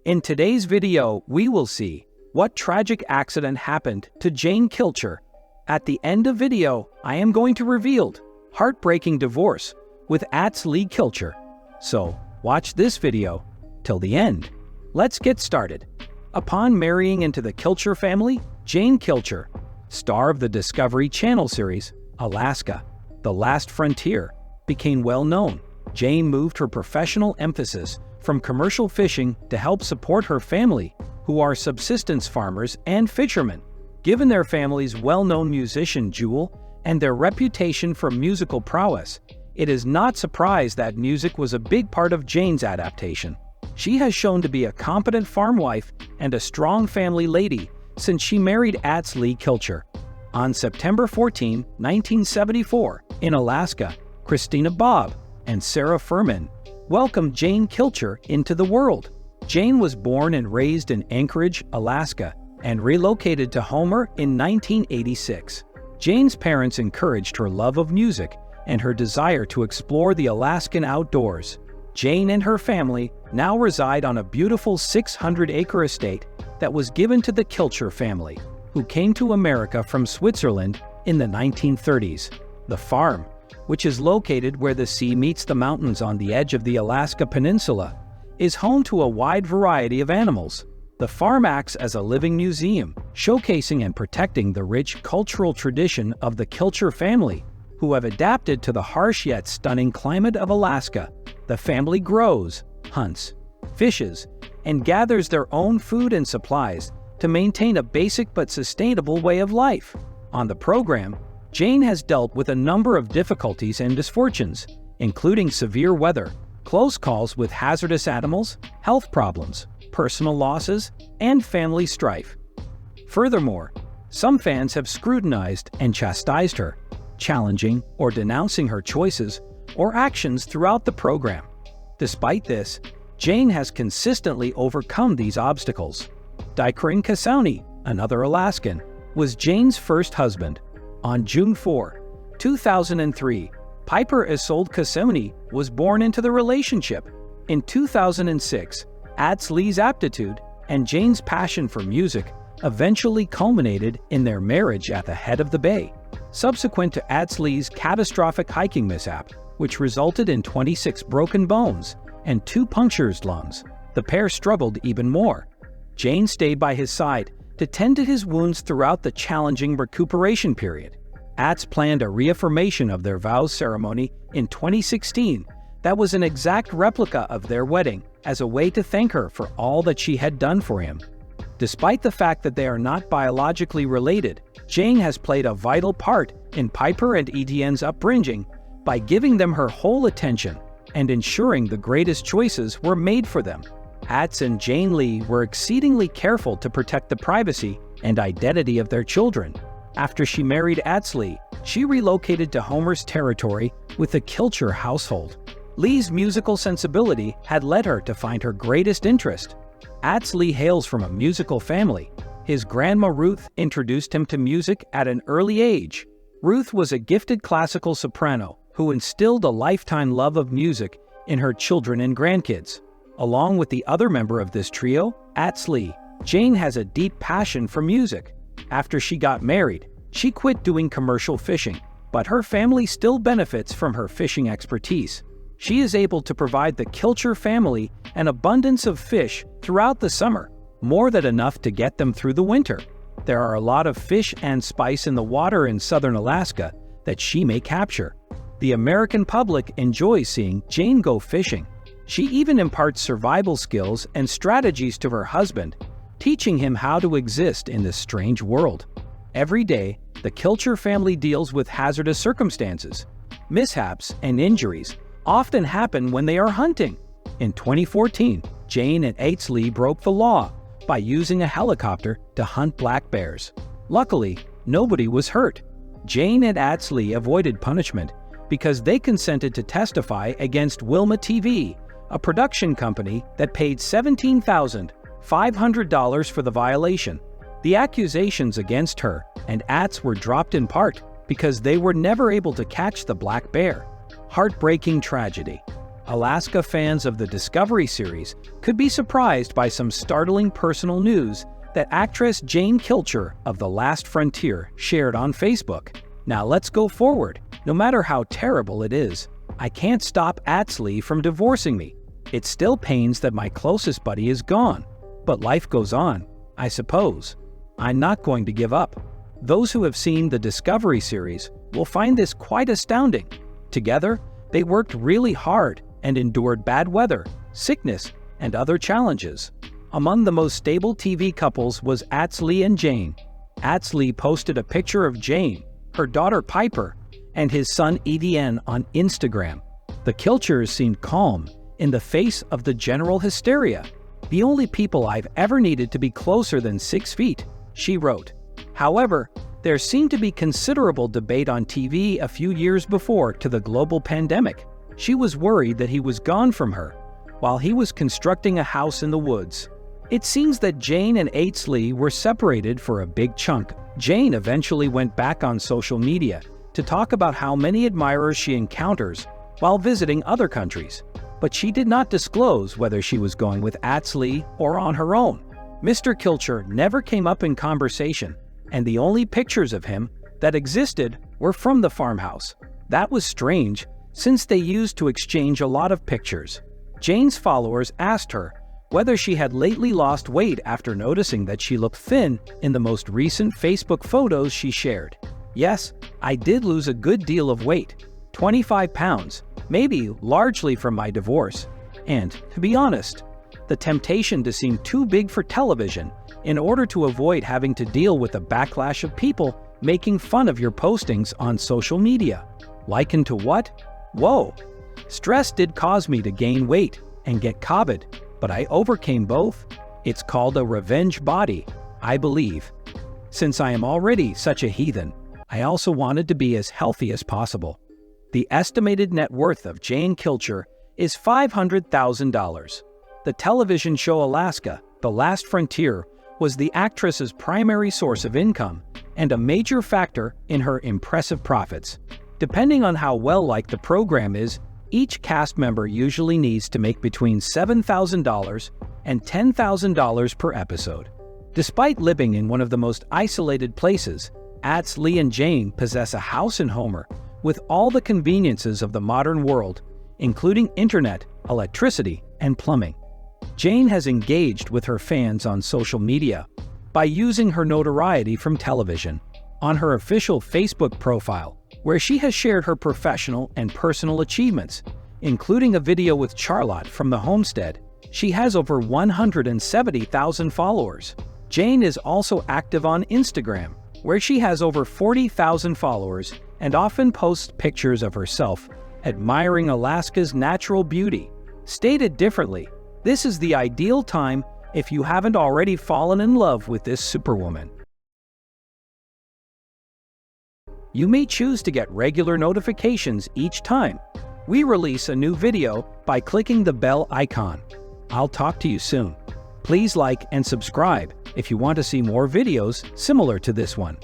In today's video, we will see what tragic accident happened to Jane Kilcher. At the end of video, I am going to reveal heartbreaking divorce with Atz Lee Kilcher. So, watch this video till the end. Let's get started. Upon marrying into the Kilcher family, Jane Kilcher, star of the Discovery Channel series Alaska: The Last Frontier, became well known. Jane moved her professional emphasis from commercial fishing to help support her family, who are subsistence farmers and fishermen. Given their family's well-known musician Jewel and their reputation for musical prowess, it is not surprised that music was a big part of Jane's adaptation. She has shown to be a competent farm wife and a strong family lady since she married Atz Lee Kilcher. On September 14, 1974, in Alaska, Christina Bobb and Sarah Furman welcomed Jane Kilcher into the world. Jane was born and raised in Anchorage, Alaska, and relocated to Homer in 1986. Jane's parents encouraged her love of music and her desire to explore the Alaskan outdoors. Jane and her family now reside on a beautiful 600-acre estate that was given to the Kilcher family, who came to America from Switzerland in the 1930s. The farm, which is located where the sea meets the mountains on the edge of the Alaska Peninsula, is home to a wide variety of animals. The farm acts as a living museum, showcasing and protecting the rich cultural tradition of the Kilcher family, who have adapted to the harsh yet stunning climate of Alaska. The family grows, hunts, fishes, and gathers their own food and supplies to maintain a basic but sustainable way of life. On the program, Jane has dealt with a number of difficulties and misfortunes, including severe weather, close calls with hazardous animals, health problems, personal losses, and family strife. Furthermore, some fans have scrutinized and chastised her, challenging or denouncing her choices or actions throughout the program. Despite this, Jane has consistently overcome these obstacles. Dikring Kasauni, another Alaskan, was Jane's first husband. On June 4, 2003, Piper Isolde Kasauni was born into the relationship. In 2006, Atz Lee's aptitude and Jane's passion for music eventually culminated in their marriage at the head of the bay. Subsequent to Atz Lee's catastrophic hiking mishap, which resulted in 26 broken bones and 2 punctured lungs, the pair struggled even more. Jane stayed by his side to tend to his wounds throughout the challenging recuperation period. Atz planned a reaffirmation of their vows ceremony in 2016 that was an exact replica of their wedding as a way to thank her for all that she had done for him. Despite the fact that they are not biologically related, Jane has played a vital part in Piper and Etienne's upbringing by giving them her whole attention and ensuring the greatest choices were made for them. Atz and Jane Lee were exceedingly careful to protect the privacy and identity of their children. After she married Atz Lee, she relocated to Homer's territory with the Kilcher household. Lee's musical sensibility had led her to find her greatest interest. Atz Lee hails from a musical family. His grandma Ruth introduced him to music at an early age. Ruth was a gifted classical soprano who instilled a lifetime love of music in her children and grandkids. Along with the other member of this trio, Atz Lee, Jane has a deep passion for music. After she got married, she quit doing commercial fishing, but her family still benefits from her fishing expertise. She is able to provide the Kilcher family an abundance of fish throughout the summer, more than enough to get them through the winter. There are a lot of fish and spice in the water in southern Alaska that she may capture. The American public enjoys seeing Jane go fishing. She even imparts survival skills and strategies to her husband, teaching him how to exist in this strange world. Every day, the Kilcher family deals with hazardous circumstances. Mishaps and injuries often happen when they are hunting. In 2014, Jane and Atz Lee broke the law by using a helicopter to hunt black bears. Luckily, nobody was hurt. Jane and Atz Lee avoided punishment because they consented to testify against Wilma TV, a production company that paid $17,500 for the violation. The accusations against her and Atz were dropped in part because they were never able to catch the black bear. Heartbreaking tragedy. Alaska fans of the Discovery series could be surprised by some startling personal news that actress Jane Kilcher of The Last Frontier shared on Facebook. Now let's go forward. No matter how terrible it is, I can't stop Atz Lee from divorcing me. It still pains that my closest buddy is gone, but life goes on, I suppose. I'm not going to give up. Those who have seen the Discovery series will find this quite astounding. Together, they worked really hard and endured bad weather, sickness, and other challenges. Among the most stable TV couples was Atz Lee and Jane. Atz Lee posted a picture of Jane, her daughter Piper, and his son Etienne on Instagram. The Kilchers seemed calm in the face of the general hysteria. "The only people I've ever needed to be closer than 6 feet," she wrote. However, there seemed to be considerable debate on TV a few years before to the global pandemic. She was worried that he was gone from her while he was constructing a house in the woods. It seems that Jane and Atz Lee were separated for a big chunk. Jane eventually went back on social media to talk about how many admirers she encounters while visiting other countries, but she did not disclose whether she was going with Atz Lee or on her own. Mr. Kilcher never came up in conversation, and the only pictures of him that existed were from the farmhouse. That was strange, since they used to exchange a lot of pictures. Jane's followers asked her whether she had lately lost weight after noticing that she looked thin in the most recent Facebook photos she shared. "Yes, I did lose a good deal of weight, 25 pounds, maybe largely from my divorce. And, to be honest, the temptation to seem too big for television in order to avoid having to deal with the backlash of people making fun of your postings on social media. Likened to what? Whoa! Stress did cause me to gain weight and get COVID, but I overcame both. It's called a revenge body, I believe. Since I am already such a heathen, I also wanted to be as healthy as possible." The estimated net worth of Jane Kilcher is $500,000. The television show Alaska, The Last Frontier, was the actress's primary source of income and a major factor in her impressive profits. Depending on how well-liked the program is, each cast member usually needs to make between $7,000 and $10,000 per episode. Despite living in one of the most isolated places, Atz Lee and Jane possess a house in Homer with all the conveniences of the modern world, including internet, electricity, and plumbing. Jane has engaged with her fans on social media by using her notoriety from television. On her official Facebook profile, where she has shared her professional and personal achievements, including a video with Charlotte from the homestead, she has over 170,000 followers. Jane is also active on Instagram, where she has over 40,000 followers and often posts pictures of herself admiring Alaska's natural beauty. Stated differently, this is the ideal time if you haven't already fallen in love with this superwoman. You may choose to get regular notifications each time we release a new video by clicking the bell icon. I'll talk to you soon. Please like and subscribe if you want to see more videos similar to this one.